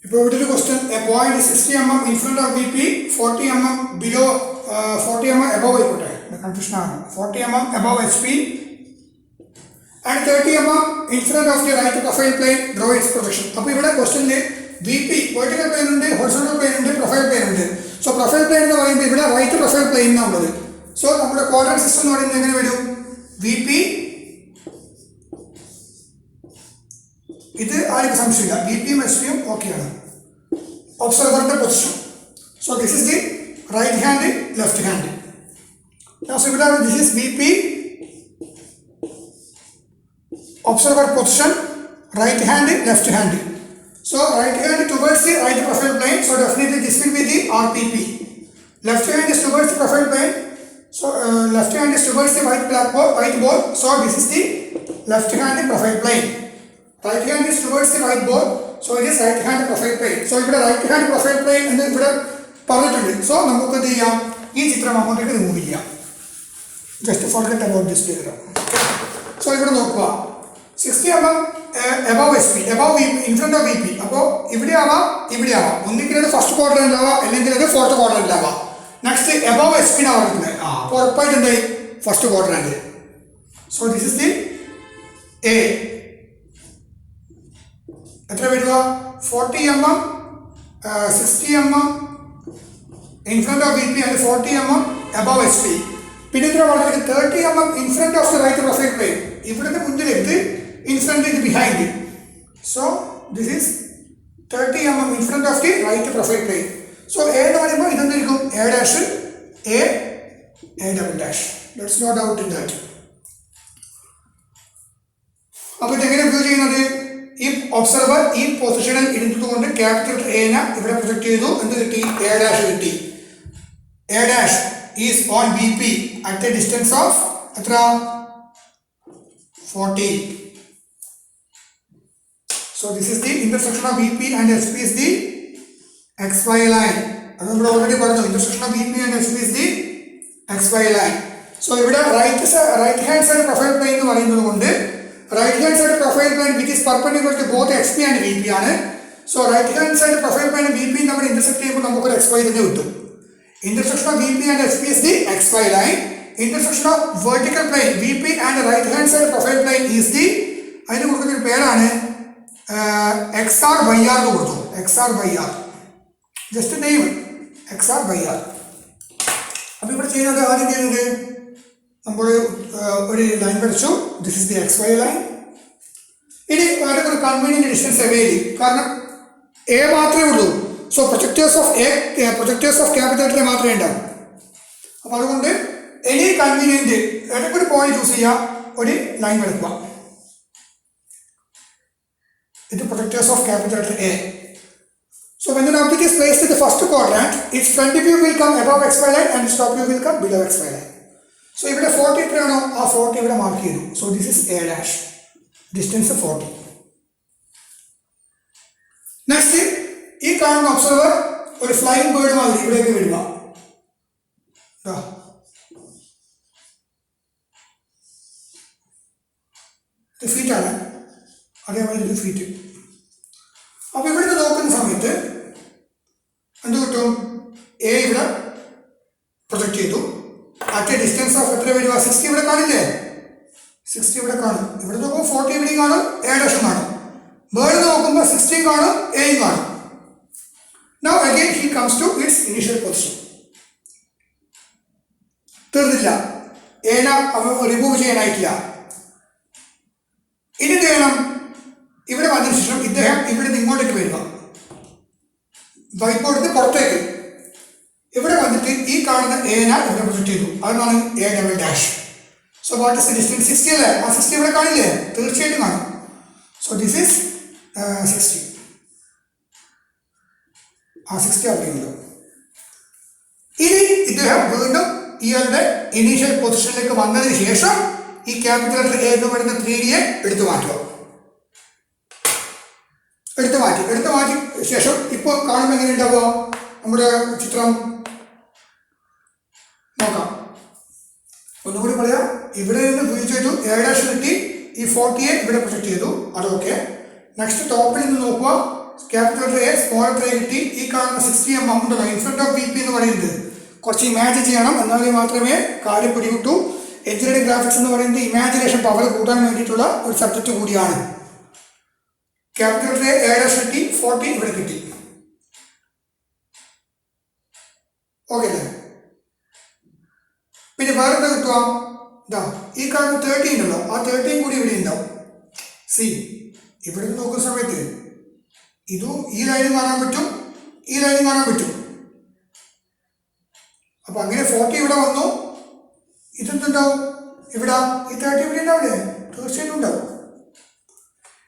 ഇപ്പോൾ ഇവിടെ ഒരു question, A point 60 mm in front of VP, 40 mm below, 40 mm above ആയിക്കോട്ടെ, കൺഫ്യൂഷൻ ആണ്. 40 mm above HP and 30 mm in front of the right profile plane, draw its projection. അപ്പോൾ ഇവിടെ ക്വസ്റ്റ്യനിൽ VP vertical plane ഉണ്ട്, horizontal plane ഉണ്ട്, profile plane ഉണ്ട്. So profile plane എന്ന് പറയുമ്പോൾ ഇവിടെ റൈറ്റ് പ്രൊഫൈൽ പ്ലെയിൻ എന്നുള്ളത്. സോ നമ്മുടെ ക്വാഡ്രന്റ് സിസ്റ്റം എന്ന് പറയുന്നത് എങ്ങനെ വരും? VP, ഇത് ആർക്കും സംശയമില്ല, VPയും HPയും ഓക്കെയാണ്. ഒബ്സർവറിന്റെ position. So this is the right hand, left hand. ഇവിടെ this is VP, observer position, right hand, left hand. So right hand towards the right profile plane, so definitely this will be the RPP. Left hand is towards the profile plane, so left hand is towards the white board, so this is the left hand profile plane. Right hand is towards the white board, so it is right hand profile plane. So ഇവിടെ right hand profile plane എന്ന് ഇവിടെ പറഞ്ഞിട്ടുണ്ട്. So നമുക്ക് എന്ത് ചെയ്യാം, ഈ ചിത്രം അങ്ങോട്ടേക്ക് റിമൂവ് ചെയ്യാം. Just forget about this figure. So ഇവിടെ നോക്കുക, 60 mm above SP, above VP, in front of VP. അപ്പോൾ ഇവിടെ ആവാം, ഇവിടെ ആവാം. ഒന്നിക്കൽ അത് ഫസ്റ്റ് ക്വാഡ്രന്റിലാവാം, അല്ലെങ്കിൽ അത് ഫോർത്ത് ക്വാഡ്രന്റിലാവാം. നെക്സ്റ്റ് എബവ് SP എന്നാണ് പറയുന്നത്. അപ്പോൾ ഉറപ്പായിട്ട് എന്തായി, first quadrant. So this is the A. എത്ര വരിക? 40 mm, 60 mm in front of VP and 40 mm above SP. പിന്നെ ഇത്ര വളരെ 30 mm in front of the right profile plane. ഇവിടുത്തെ മുന്നിലേക്ക് in front and behind. So this is 30 mm in front of the right profile plane. So A എന്ന് പറയുമ്പോൾ ഇതെന്തായിരിക്കും? A dash, A double dash. There's no doubt in that. അപ്പോൾ ഇതെങ്ങനെ view ചെയ്യുന്നത്? ഈ observer ഈ പൊസിഷനിൽ ഇരുന്നുകൊണ്ട് ക്യാപിറ്റൽ എനെ ഇവിടെ പ്രൊജക്ട് ചെയ്തു. എന്ത് കിട്ടി? A dash കിട്ടി. A dash is on VP at a distance of എത്ര? 40. So this is the intersection of VP and SP is the XY line. അത് നമ്മൾ ഓൾറെഡി പറഞ്ഞു, intersection of VP and SP is the XY line. So ഇവിടെ right hand side profile plane എന്ന് പറയുന്നത് കൊണ്ട് right hand side profile plane which is perpendicular to both XP and VP ആണ്. So right hand side profile plane VP നമ്മൾ intersect ചെയ്യുമ്പോൾ നമുക്കൊരു XY തന്നെ കിട്ടും. Intersection of VP and SP is the XY line. Intersection of vertical plane VP and right hand side profile plane is the, അതിന് കൊടുക്കുന്ന പേരാണ് XR/YR എന്ന് കൊടുത്തു. XR/YR, just name XR/YR. അപ്പോൾ ഇവിടെ ചെയ്യുന്നത്, ആദ്യം ചെയ്യുന്നത് നമ്മൾ ഒരു ലൈൻ വരച്ചു. This is the XY line. ഇനി ഒരു കൺവീനിയന്റ് ഡിസ്റ്റൻസ് അവൈൽ ചെയ്യും, കാരണം എ മാത്രമേ ഉള്ളൂ. So projectors of capital A മാത്രമേ ഉണ്ടാവും. അപ്പോൾ അതുകൊണ്ട് എനി കൺവീനിയന്റ് ഏതൊക്കെ ഒരു പോയിന്റ് ചൂസ് ചെയ്യുക, ഒരു ലൈൻ വരക്കുക. ഇത് projectors of capital A. So when an object is placed in the first quadrant, its front view will come above XY line and its top view will come below XY line. So ഇവിടെ 40 എത്രയാണോ ആ 40 ഇവിടെ mark ചെയ്തു. So this is A dash, distance 40. Next ഈ കാണുന്ന observer ഒരു flying bird മാതിരി ഇവിടേക്ക് വിടുക. ഇത് ഫീറ്റാണ്, അതേപോലെ ഇത് ഫീറ്റ്. അപ്പോൾ ഇവിടുന്ന് നോക്കുന്ന സമയത്ത് എന്ത് കിട്ടും? എ ഇവിടെ പ്രൊജക്ട് ചെയ്തു. അറ്റ് എ ഡിസ്റ്റൻസ് ഓഫ് എത്ര വരിക? 60 ഇവിടെ കാണില്ലേ? 60 ഇവിടെ കാണും. ഇവിടെ നോക്കുമ്പോൾ 40 ഇവിടെയും കാണും, എ ഡാഷും കാണും. ബേർഡ് നോക്കുമ്പോൾ 60 കാണും, എയും കാണും. Now again he comes to its initial position. തീർന്നില്ല, എന റിമൂവ് ചെയ്യാനായിട്ടില്ല. ഇനി എന്ത് ചെയ്യണം? ഇവിടെ വന്നതിന് ശേഷം ഇദ്ദേഹം ഇവിടെ നിന്ന് ഇങ്ങോട്ടേക്ക് വരിക, വൈറ്റ് ബോർഡിന് പുറത്തേക്ക്. ഇവിടെ വന്നിട്ട് ഈ കാണുന്ന എന ഇവിടെ പ്രൊജക്ട് ചെയ്തു. അതാണ് A double dash. So what is the distance? 60 അല്ലേ? ആ 60 ഇവിടെ കാണില്ലേ? തീർച്ചയായിട്ടും കാണും. So this is 60. ആ 60 അവിടെ ഉണ്ട്. ഇനി ഇദ്ദേഹം വീണ്ടും ഇയാളുടെ ഇനീഷ്യൽ പൊസിഷനിലേക്ക് വന്നതിന് ശേഷം ഈ ക്യാപിറ്റൽ എ എന്ന് പറയുന്ന 3D എടുത്തു മാറ്റുക. എടുത്തു മാറ്റി ശേഷം ഇപ്പോൾ കാണുമ്പോൾ എങ്ങനെ ഉണ്ടാവുക? നമ്മുടെ ചിത്രം നോക്കാം. ഒന്നുകൂടി പറയാം. ഇവിടെ നിന്ന് വ്യൂ ചെയ്തു, A dash കിട്ടി, ഈ 40 ഇവിടെ പ്രൊജക്ട് ചെയ്തു, അതൊക്കെ. നെക്സ്റ്റ് ടോപ്പിൽ നിന്ന് നോക്കുക, capital letter A small letter A കിട്ടി. ഈ കാണുന്ന 60 mm ഉണ്ടല്ലോ ഇൻ ഫ്രണ്ട് ഓഫ് VP എന്ന് പറയുന്നത് കുറച്ച് ഇമാജിൻ ചെയ്യണം, എന്നാലേ മാത്രമേ കാര്യം പിടികിട്ടൂ. എഞ്ചിനീയറിംഗ് ഗ്രാഫിക്സ് എന്ന് പറയുന്നത് ഇമാജിനേഷൻ പവർ കൂട്ടാൻ വേണ്ടിയിട്ടുള്ള ഒരു സബ്ജക്റ്റ് കൂടിയാണ്. ക്യാപിറ്റൽ ലെറ്റർ എ കിട്ടി, 40 ഇവിടെ കിട്ടി. ഓക്കെ അല്ലേ? പിന്നെ വേറെ എന്താ കിട്ടുക? ഇതാ ഈ കാണുന്ന 13 ഉണ്ടല്ലോ, ആ 13 കൂടി ഇവിടെ ഉണ്ടാവും. സി ഇവിടെ നോക്കുന്ന സമയത്ത് ഇതും ഈ ലൈനും കാണാൻ പറ്റും, ഈ ലൈനും കാണാൻ പറ്റും. അപ്പൊ അങ്ങനെ 40 ഇവിടെ വന്നു. ഇതെന്തുണ്ടാവും? ഇവിടെ ഈ 30 ഇവിടെ ഉണ്ടാവില്ലേ? തീർച്ചയായിട്ടും ഉണ്ടാവും.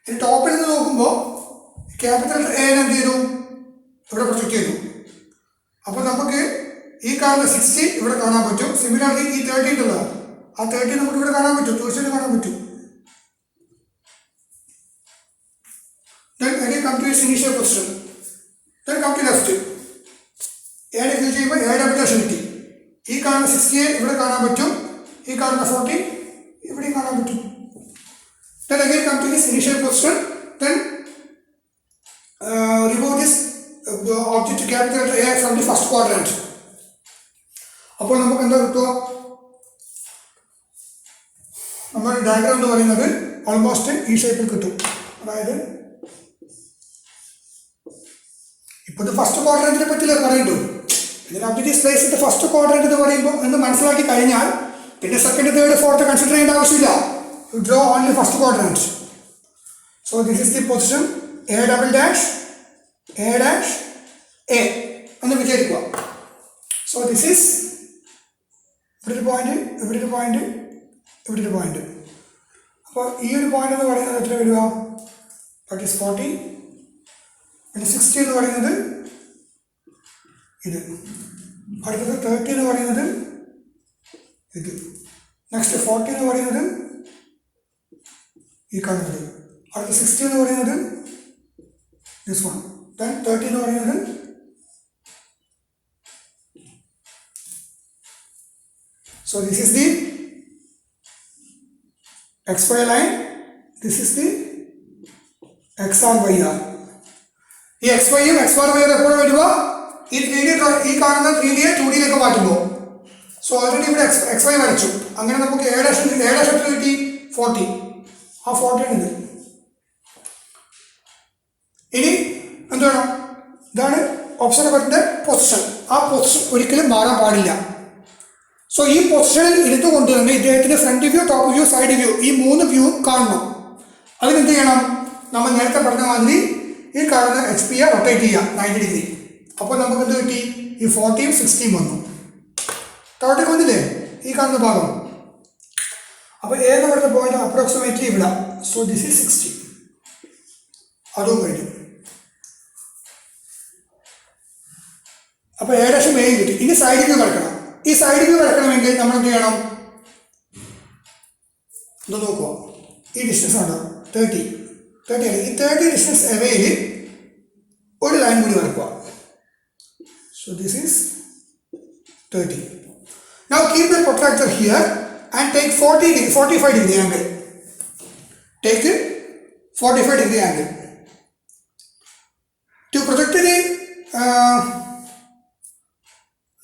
ഇനി ടോപ്പിൽ നിന്ന് നോക്കുമ്പോൾ ക്യാപിറ്റൽ എ എന്ത് ചെയ്തു? ഇവിടെ പ്രൊജക്റ്റ് ചെയ്തു. അപ്പോൾ നമുക്ക് ഈ കാണുന്ന 60 ഇവിടെ കാണാൻ പറ്റും. സിമിലർലി ഈ 30 ഉണ്ടല്ലോ, ആ 30 നമുക്ക് ഇവിടെ കാണാൻ പറ്റും, തീർച്ചയായിട്ടും കാണാൻ പറ്റും. Then again come to its initial position. Then come to left. A define ചെയ്യുമ്പോൾ A ഡബിൾ ഡാഷ് കിട്ടി. ഈ കാണുന്ന 60 ഇവിടെ കാണാൻ പറ്റും, ഈ കാണുന്ന 40 ഇവിടെയും കാണാൻ പറ്റും. Then again come to this initial position. Then remove this object capital A from the first quadrant. അപ്പോൾ നമുക്ക് എന്താ കിട്ടുക? നമ്മുടെ ഡയഗ്രാം എന്ന് പറയുന്നത് ഓൾമോസ്റ്റ് ഈ ഷേപ്പിൽ കിട്ടും. അതായത് ഇപ്പോൾ ഇത് ഫസ്റ്റ് ക്വാഡ്രന്റിനെ പറ്റിയല്ലേ പറയുള്ളൂ. ഇതിന് അപ്ഡേറ്റ് പ്ലേസ് ഇത് ഫസ്റ്റ് ക്വാഡ്രന്റ് എന്ന് പറയുമ്പോൾ എന്ന് മനസ്സിലാക്കി കഴിഞ്ഞാൽ പിന്നെ സെക്കൻഡ്, തേർഡ്, ഫോർത്ത് കൺസിഡർ ചെയ്യേണ്ട ആവശ്യമില്ല. U draw only first quadrant. So this is the position A double dash A dash A എന്ന് വിചാരിക്കുക. സോ ദിസ് ഈസ് ഇവിടെ ഒരു പോയിന്റ്, ഇവിടെ ഒരു പോയിന്റ്, ഇവിടെ ഒരു പോയിന്റ്. അപ്പോൾ ഈ ഒരു പോയിന്റ് എന്ന് പറയുന്നത് എത്ര വരിക? That is 40. പിന്നെ 60 എന്ന് പറയുന്നത് ഇത്. അടുത്തത് 30 എന്ന് പറയുന്നത് ഇത്. നെക്സ്റ്റ് 40 എന്ന് പറയുന്നത് ഈ കാണുന്നത്. അടുത്ത 60 എന്ന് പറയുന്നത് ദിസ് വൺ. ദെൻ 30 എന്ന് പറയുന്നത് so this is the xy line, this is the xr yr. ഈ xy യും xr y എപ്പോഴും വരിക ഈ 3D ഈ കാണുന്ന 3D 2D മാറ്റുമ്പോൾ. സോ ഓൾറെഡി ഇവിടെ xy വരച്ചു. അങ്ങനെ നമുക്ക് a ഡാഷ് കിട്ടി 40. ആ 40 ആണ് ഇത്. ഇനി എന്ത് വേണം? ഇതാണ് ഒബ്സർവറിന്റെ പൊസിഷൻ. ആ പൊസിഷൻ ഒരിക്കലും മാറാൻ പാടില്ല. സോ ഈ പൊസിഷനിൽ എടുത്തുകൊണ്ട് തന്നെ ഇദ്ദേഹത്തിന്റെ front view, top view, side view ഈ 3 വ്യൂവും കാണണം. അതിനെന്ത് ചെയ്യണം? നമ്മൾ നേരത്തെ പറഞ്ഞ മാതിരി ഈ കാണുന്ന HP-യെ റൊട്ടേറ്റ് ചെയ്യുക 90 ഡിഗ്രി. അപ്പോൾ നമുക്ക് എന്ത് കിട്ടി? ഈ 40യും 60യും വന്നു. താഴോട്ടേക്ക് വന്നില്ലേ ഈ കാണുന്ന ഭാഗം? അപ്പോൾ A എന്ന് പറയുന്ന പോയിന്റ് അപ്രോക്സിമേറ്റ്ലി ഇവിടെ. So this is 60. അതും കഴിഞ്ഞു. അപ്പോൾ A ഡാഷ് മെയിൻ കിട്ടി. ഇനി സൈഡ് വ്യൂ കിടക്കണം. ഈ സൈഡ് വ്യൂ കിടക്കണമെങ്കിൽ നമ്മൾ എന്ത് ചെയ്യണം? ഇത് നോക്കുക, ഈ ഡിസ്റ്റൻസ് ഉണ്ടോ 30 അല്ല, ഈ 30 ഡിസ്റ്റൻസ് എവേയിൽ ഒരു ലൈൻ കൂടി വരക്കുക. So this is 30. Now keep the protractor here and take 45 degree angle. Take 45 degree angle to project the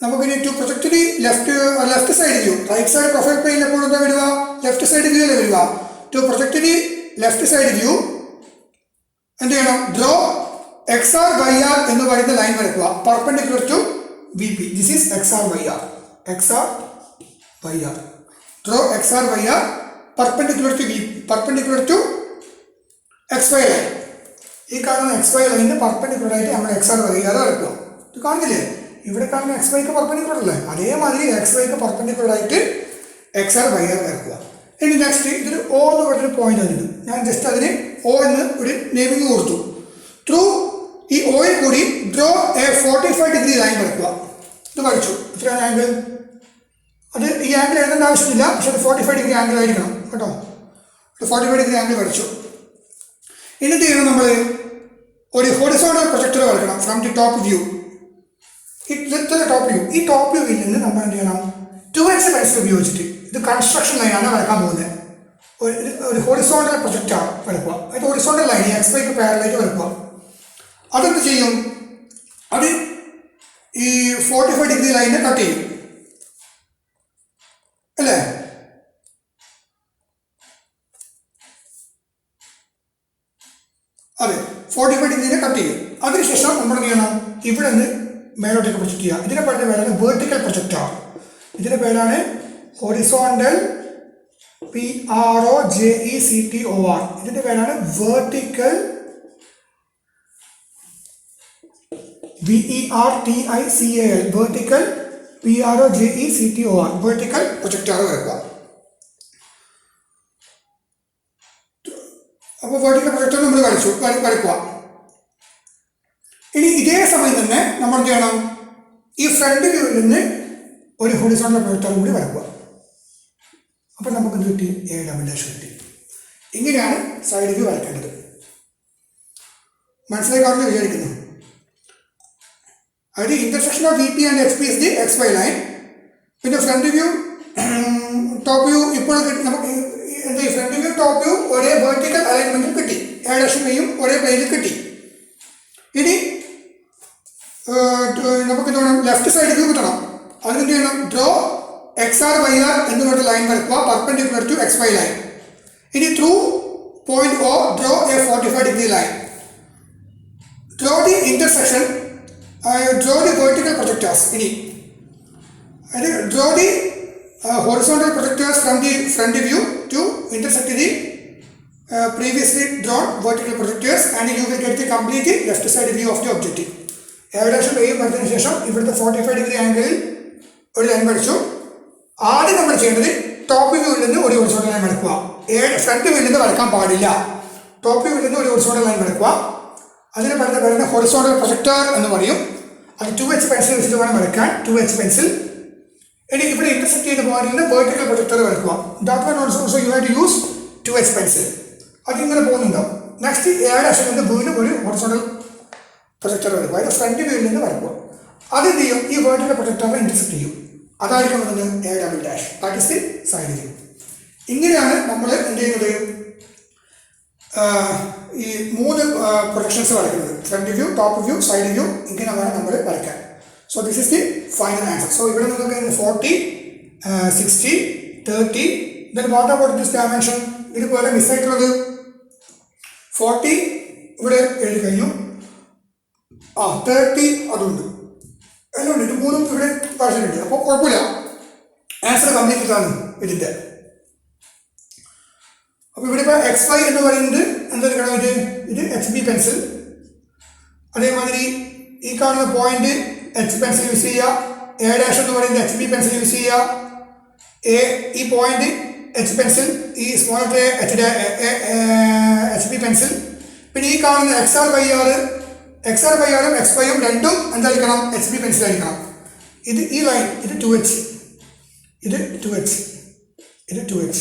നമുക്കിനി to project the left side view. Right side profile പ്ലെയിനിൽ എപ്പോഴും എന്താ വരിക? ലെഫ്റ്റ് സൈഡ് വ്യൂ അല്ലേ വരിക. To project the left side view എന്ത് ചെയ്യണം? Draw XR YR എന്ന് പറയുന്ന ലൈൻ വരയ്ക്കുക perpendicular to VP. This is XR YR. Draw XR YR perpendicular to XY line. ഈ കാണുന്ന XY ലൈനിന് പെർപെൻഡിക്കുലർ ആയിട്ട് നമ്മൾ XR YR വരയ്ക്കുക. ഇത് കാണുന്നില്ലേ? ഇവിടെ കാണുന്ന XYക്ക് പെർപെൻഡിക്കുലർ അല്ലേ? അതേമാതിരി XYക്ക് പെർപെൻഡിക്കുലർ ആയിട്ട് XR YR വരയ്ക്കുക. ഇനി നെക്സ്റ്റ് ഇതിൽ O എന്ന് പറഞ്ഞൊരു പോയിന്റ് ആയിരുന്നു. ഞാൻ ജസ്റ്റ് അതിന് O എന്ന് ഒരു നെയിമിങ് കൊടുത്തു. ത്രൂ ഈ ഓയിൽ കൂടി ഡ്രോ എ 45 ഡിഗ്രി ലൈൻ വരയ്ക്കുക. ഇത് വരച്ചു. എത്രയാണ് ആംഗിൾ? അത് ഈ ആംഗിൾ എഴുതേണ്ട ആവശ്യമില്ല, പക്ഷെ അത് 45 ഡിഗ്രി ആംഗിൾ ആയിരിക്കണം കേട്ടോ. 45 ഡിഗ്രി ആംഗിൾ വരച്ചു. ഇനി എന്ത് ചെയ്യണം? നമ്മൾ ഒരു ഹൊറിസോണ്ടൽ പ്രൊജക്ടർ വരയ്ക്കണം from the top view. Top view. ഈ ടോപ്പ് വ്യൂവിൽ നിന്ന് നമ്മൾ എന്ത് ചെയ്യണം? 2x പെൻസിൽ ഉപയോഗിച്ചിട്ട്, ഇത് കൺസ്ട്രക്ഷൻ ലൈനാണ് വരക്കാൻ പോകുന്നത്. ഒരു ഹൊറിസോണ്ടൽ പ്രൊജക്റ്റാണ് വരക്കുക. അത് ഹൊറിസോണ്ടൽ ലൈൻ XYക്ക് പാരലായിട്ട് വരക്കുക. അതെന്ത് ചെയ്യും? അത് ഈ 45 ഡിഗ്രി ലൈനെ കട്ട് ചെയ്യും അല്ലേ? അതെ, 45 ഡിഗ്രിനെ കട്ട് ചെയ്യും. അതിനുശേഷം നമ്മൾ എന്ത് ചെയ്യണം? ഇവിടെ നിന്ന് മേലോട്ടേക്ക് പ്രൊജക്ട് ചെയ്യുക. ഇതിനെ പറയുന്ന പേരാണ് വെർട്ടിക്കൽ പ്രൊജക്ടർ. ഇതിന്റെ പേരാണ് ഹൊറിസോണ്ടൽ PROJECTOR. ഇതിന്റെ പേരാണ് vertical VERTICAL, vertical PROJECTOR, vertical projector വരയ്ക്കുക. അപ്പോൾ വെർട്ടിക്കൽ പ്രൊജക്ടർ നമ്മൾ വരയ്ക്കുക. ഇനി ഇതേ സമയം തന്നെ നമ്മൾ എന്ത് ചെയ്യണം? ഈ ഫ്രണ്ട് വ്യൂവിൽ നിന്ന് ഒരു ഹൊറിസോണ്ടൽ പ്രൊജക്ടർ കൂടി വരയ്ക്കുക. അപ്പോൾ നമുക്ക് എന്ത് കിട്ടി? A" കിട്ടി. ഇങ്ങനെയാണ് സൈഡ് വ്യൂ വരയ്ക്കേണ്ടത്. മനസ്സിലായി കാണുമെന്ന് വിചാരിക്കുന്നു. അതായത് intersection of VP and XP is the XY line. പിന്നെ ഫ്രണ്ട് വ്യൂ ടോപ്പ് വ്യൂ ഇപ്പോൾ നമുക്ക് എന്താ ഫ്രണ്ട് വ്യൂ ടോപ്പ് വ്യൂ ഒരേ വെർട്ടിക്കൽ അലൈൻമെന്റിൽ കിട്ടി. A''യും ഒരേ പ്ലെയിനിൽ കിട്ടി. ഇനി നമുക്ക് എന്ത് വേണം? ലെഫ്റ്റ് സൈഡ് വ്യൂ കിട്ടണം. അതിനെന്ത് ചെയ്യണം? ഡ്രോ XR/YR എന്ന് പറഞ്ഞ ലൈൻ വരയ്ക്കുക, പെർപെൻഡിക്കുലർ ടു XY ലൈൻ. ഇനി through point O draw A 45 degree line. Draw the intersection, draw the vertical projectors. Draw the horizontal projectors from the front view to intersect the previously drawn vertical projectors, and you will get the complete left side view of the objective. ഏകദേശം വരച്ചതിന് ശേഷം ഇവിടുത്തെ 45 degree ആംഗിളിൽ ഒരു line വരച്ചു. ആദ്യം നമ്മൾ ചെയ്യേണ്ടത് top വ്യൂവിൽ നിന്ന് ഒരു ഹൊറിസോണ്ടൽ ലൈൻ വരയ്ക്കുക. ഫ്രണ്ട് വ്യൂവിൽ നിന്ന് വരയ്ക്കാൻ പാടില്ല. ടോപ്പ് വ്യൂവിൽ നിന്ന് ഒരു ഹൊറിസോണ്ടൽ ലൈൻ വരയ്ക്കുക. അതിന് പറയുന്ന ഹൊറിസോണ്ടൽ പ്രൊജക്ടർ എന്ന് പറയും. അത് 2H പെൻസിൽ വെച്ചിട്ട് വേണം വരയ്ക്കാൻ. 2H pencil. ഇനി ഇവിടെ ഇന്റർസെക്ട് ചെയ്ത പോയിന്റിൽ നിന്ന് വെർട്ടിക്കൽ പ്രൊജക്ടർ വരയ്ക്കുക. That one also you have to use 2H pencil. അതിങ്ങനെ പോകുന്നുണ്ടാവും. നെക്സ്റ്റ് A' നിന്ന് വീണ്ടും ഒരു ഹൊറിസോണ്ടൽ പ്രൊജക്ടർ വരയ്ക്കുക. അതിന്റെ ഫ്രണ്ട് വ്യൂവിൽ നിന്ന് വരയ്ക്കുക. അത് എന്ത് ചെയ്യും? ഈ വെർട്ടിക്കൽ പ്രൊജക്ടറിനെ ഇന്റർസെക്ട് ചെയ്യും. അതായിരിക്കും A'. That is the side view. ഇങ്ങനെയാണ് നമ്മൾ എന്ത് ചെയ്യുന്നത്? ഈ 3 പ്രൊജക്ഷൻസ് വരയ്ക്കുന്നത്. Front view, top view, side view. ഇങ്ങനെ വേണം നമ്മൾ വരയ്ക്കാൻ. So this is the final answer. So ഇവിടെ നിങ്ങൾക്ക് 40, 60, 30. Then what about this dimension? ഇതുപോലെ മിസ്സായിട്ടുള്ളത് 40 ഇവിടെ എഴുതി കഴിഞ്ഞു. 30 അതുണ്ട്. എല്ലാം ഉണ്ട്. ഇത് 3 ഇവിടെ വരച്ചിട്ടുണ്ട്. അപ്പോൾ കുഴപ്പമില്ല, ആൻസർ കംപ്ലീറ്റ് ആണ് ഇതിൻ്റെ. അപ്പോൾ ഇവിടെ ഇപ്പോൾ XY എന്ന് പറയുന്നത് എന്തെടുക്കണം? ഇത് HB പെൻസിൽ. അതേമാതിരി ഈ കാണുന്ന പോയിന്റ് H പെൻസിൽ യൂസ് ചെയ്യുക. A' എന്ന് പറയുന്നത് HB പെൻസിൽ യൂസ് ചെയ്യുക. ഈ പോയിന്റ് H പെൻസിൽ, ഈ സ്മോൾ HB പെൻസിൽ. പിന്നെ ഈ കാണുന്ന XR/YR, XR/YR-ഉം XY-യും രണ്ടും എന്തായിരിക്കണം? HB പെൻസിൽ ആയിരിക്കണം. ഇത് ഈ ലൈൻ, ഇത് 2H, ഇത് 2H, ഇത് 2H,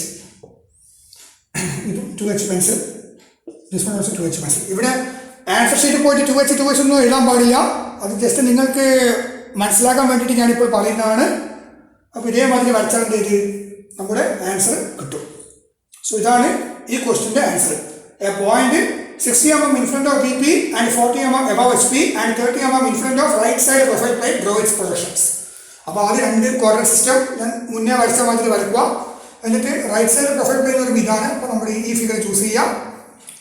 ഇത് 2H pencil. This one also 2H pencil. ഇവിടെ ആൻസർ ഷീറ്റ് പോയിട്ട് 2H ഒന്നും എഴുതാൻ പാടില്ല. അത് ജസ്റ്റ് നിങ്ങൾക്ക് മനസ്സിലാക്കാൻ വേണ്ടിയിട്ട് ഞാനിപ്പോൾ പറയുന്നതാണ്. അപ്പോൾ ഇതേമാതിരി വരച്ചാൽ എന്ത് ചെയ്ത് നമ്മുടെ ആൻസർ കിട്ടും. സോ ഇതാണ് ഈ ക്വസ്റ്റിൻ്റെ answer. A point 60 mm in front of VP and 40 mm above HP and 30 mm in front of right side profile plane, draw its projections. അപ്പോൾ അത് 2 കോർഡിനേറ്റ് സിസ്റ്റം ഞാൻ മുന്നേ വരച്ച മാതിരി വരയ്ക്കുക. എന്നിട്ട് റൈറ്റ് സൈഡ് പ്രൊഫൈൽ പ്ലെയിൻ ഒരു ഇതാണ്. അപ്പോൾ നമ്മൾ ഈ ഫിഗർ ചൂസ് ചെയ്യാം.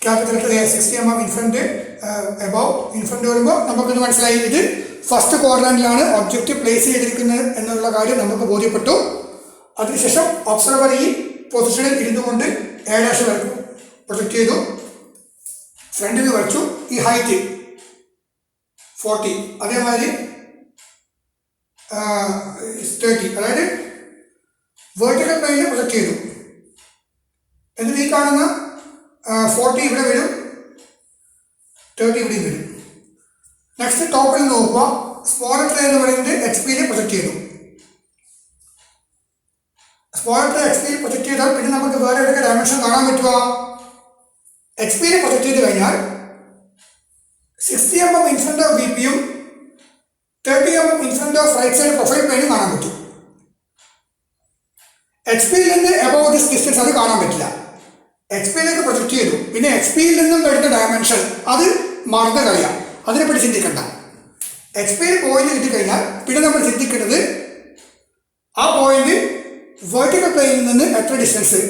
Capital 60 mm in front, above in front വരുമ്പോൾ നമുക്കിത് മനസ്സിലായി. ഇത് ഫസ്റ്റ് ക്വാഡ്രന്റിലാണ് ഒബ്ജക്റ്റ് പ്ലേസ് ചെയ്തിരിക്കുന്നത് എന്നുള്ള കാര്യം നമുക്ക് ബോധ്യപ്പെട്ടു. അതിനുശേഷം ഒബ്സർവർ ഈ പൊസിഷനിൽ ഇരുന്നുകൊണ്ട് A' വരക്കും, പ്രൊജക്റ്റ് ചെയ്തു. ഫ്രണ്ട് വ്യൂ വരച്ചു. ഈ ഹൈറ്റ് 40, അതേമാതിരി 30, അതായത് വെർട്ടിക്കൽ പ്ലെയിനിൽ പ്രൊജക്റ്റ് ചെയ്തു. എന്നിട്ട് ഈ കാണുന്ന 40 ഇവിടെ വരും, 30 ഇവിടെ വരും. നെക്സ്റ്റ് ടോപ്പിൽ നോക്കുക. സ്മോളർ ട്രേ എന്ന് പറയുന്നത് HP-യിൽ പ്രൊജക്റ്റ് ചെയ്തു. സ്മോളർ ട്രേ HP-യിൽ പ്രൊജക്റ്റ് ചെയ്താൽ പിന്നെ നമുക്ക് വേറെ ഏതൊക്കെ ഡയമെൻഷൻ കാണാൻ പറ്റുക? HP-യിൽ പ്രൊജക്റ്റ് ചെയ്ത് കഴിഞ്ഞാൽ 60 mm ഇൻ ഫ്രണ്ട് ഓഫ് VP-യും 30 mm in front of right side profile പ്ലെയിനും കാണാൻ പറ്റും. HP-യിൽ നിന്ന് എബവ് ദിസ് ഡിസ്റ്റൻസ് അത് കാണാൻ പറ്റില്ല. HP-യിലേക്ക് പ്രൊജക്റ്റ് ചെയ്തു. പിന്നെ HP-യിൽ നിന്നും വരുന്ന ഡയമെൻഷൻ അത് മറന്നു കളയാം. അതിനെപ്പറ്റി ചിന്തിക്കണ്ട. എക്സ്പെയിൽ പോയിന്റ് കിട്ടിക്കഴിഞ്ഞാൽ പിന്നെ നമ്മൾ ചിന്തിക്കേണ്ടത് ആ പോയിന്റ് വെർട്ടിക്കൽ പ്ലെയിനിൽ നിന്ന് എത്ര ഡിസ്റ്റൻസ്,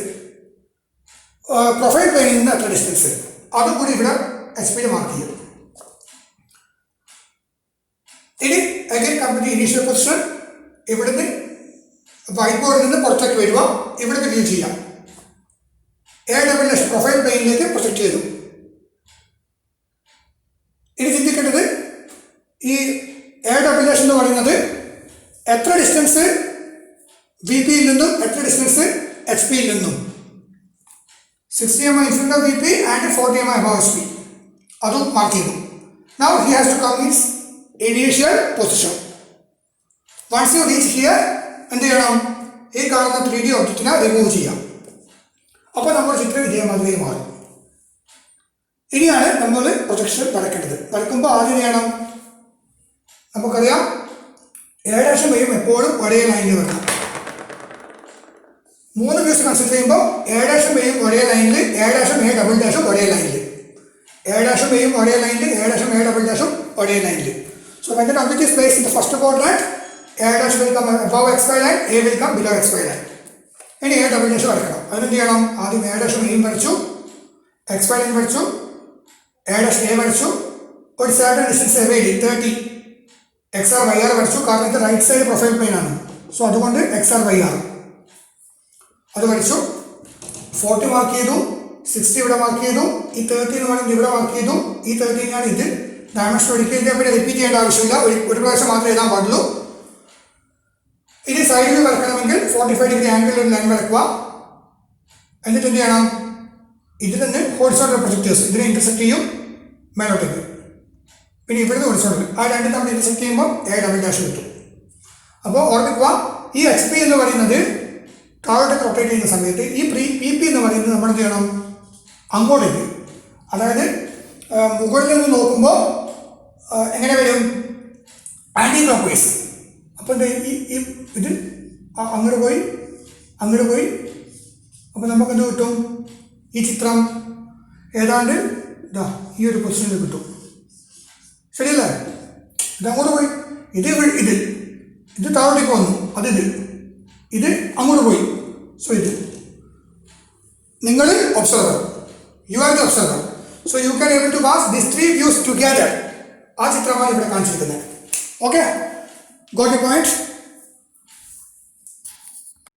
പ്രൊഫൈൽ പ്ലെയിനിൽ നിന്ന് എത്ര ഡിസ്റ്റൻസ്, അതും കൂടി ഇവിടെ എക്സ്പെയിൽ മാർക്ക് ചെയ്യും. ഇനി അഗൈൻ കമ്പനി ഇനീഷ്യൽ പൊസിഷൻ, ഇവിടുന്ന് വൈറ്റ് ബോർഡിൽ നിന്ന് പുറത്തേക്ക് വരിക, ഇവിടുന്ന് വ്യൂ ചെയ്യാം. AWS പ്രൊഫൈൽ പ്ലെയിനിലേക്ക് പ്രൊജക്റ്റ് ചെയ്തു. ഇനി ചിന്തിക്കേണ്ടത് ഈ AWS എന്ന് പറയുന്നത് എത്ര ഡിസ്റ്റൻസ് VP യിൽ നിന്നും എത്ര ഡിസ്റ്റൻസ് HP യിൽ നിന്നും. 60 mm in front of VP and 40 mm above HP. അതും മാർക്ക് ചെയ്തു. Now he has to come his initial position. Once you reach here, എന്ത് ചെയ്യണം? ഈ കാണുന്ന 3D ഒബ്ജക്റ്റിനെ റിമൂവ് ചെയ്യാം. അപ്പോൾ നമ്മുടെ ചിത്രം ഇതേമാതിരി മാറും. ഇനിയാണ് നമ്മൾ പ്രൊജക്ഷൻ വരയ്ക്കേണ്ടത്. വരയ്ക്കുമ്പോൾ ആദ്യം ചെയ്യണം, നമുക്കറിയാം A'-യും എപ്പോഴും ഒരേ ലൈനിൽ വരണം. 3 വ്യൂസ് കൺസിഡർ ചെയ്യുമ്പോൾ A'-യും ഒരേ ലൈനിൽ, A'-ഉം A'-ഉം ഒരേ ലൈനിൽ, A'-യും ഒരേ ലൈനിൽ, A'-ഉം A'-ഉം ഒരേ ലൈനിൽ. So when the object is placed in the first quadrant, A' will come above XY line, A will come below XY line. ഇനി A' വരയ്ക്കണം. അതിനെന്ത് ചെയ്യണം? ആദ്യം A'-യും വരച്ചു, XY line വരച്ചു, A' വരച്ചു, ഒരു certain distance away 30 XR YR വരച്ചു. കാരണം ഇത് റൈറ്റ് സൈഡ് പ്രൊഫൈൽ പ്ലെയിൻ ആണ്. സോ അതുകൊണ്ട് XR YR അത് വരച്ചു. 40 മാർക്ക് ചെയ്തു, 60 ഇവിടെ മാർക്ക് ചെയ്തു, ഈ 30 എന്ന് പറയുന്നത് ഇവിടെ മാർക്ക് ചെയ്തു, ഈ 30 ആണ് ഇത്. ഡയമെൻഷൻ ഒരിക്കലും പിന്നെ റിപ്പീറ്റ് ചെയ്യേണ്ട ആവശ്യമില്ല, ഒരു പ്രാവശ്യം മാത്രമേ എഴുതാൻ പാടുള്ളൂ. ഇനി സൈഡിൽ വരക്കണമെങ്കിൽ 45 ഡിഗ്രി ആംഗിളിൽ ഒരു ലൈൻ വരക്കുക. എന്നിട്ട് എന്ത് ചെയ്യണം? ഇതിൽ നിന്ന് ഹോറിസോണ്ടൽ പ്രൊജക്ടേഴ്സ് ഇതിനെ ഇന്റർസെക്ട് ചെയ്യും മേലോട്ടേക്ക്. പിന്നെ ഇവിടുന്ന് ഹോറിസോണ്ടൽ, ആ രണ്ട് തമ്മിൽ ഇന്റർസെക്ട് ചെയ്യുമ്പോൾ A' കിട്ടും. അപ്പോൾ ഓർമ്മിക്കുക, ഈ HP എന്ന് പറയുന്നത് താഴോട്ടേക്ക് റൊട്ടേറ്റ് ചെയ്യുന്ന സമയത്ത് ഈ PP എന്ന് പറയുന്നത് നമ്മൾ എന്ത് ചെയ്യണം? അങ്ങോട്ടേക്ക്, അതായത് മുകളിൽ നിന്ന് നോക്കുമ്പോൾ എങ്ങനെ വരും? Anticlockwise. അപ്പോൾ ഈ ഇത് അങ്ങോട്ട് പോയി അങ്ങോട്ട് പോയി. അപ്പോൾ നമുക്കെന്ത് കിട്ടും? ഈ ചിത്രം ഏതാണ്ട് ഇതാ ഈ ഒരു പൊസിഷനിൽ കിട്ടും. ശരിയല്ലേ? ഇത് അങ്ങോട്ട് പോയി, ഇത് താഴോട്ടേക്ക് വന്നു, ഇത് അങ്ങോട്ട് പോയി. സോ ഇത് നിങ്ങൾ observer, you are the observer. So you can able to watch this 3 views together. ആ ചിത്രമാണ് ഇവിടെ കാണിച്ചിരിക്കുന്നത്. Okay, got you point?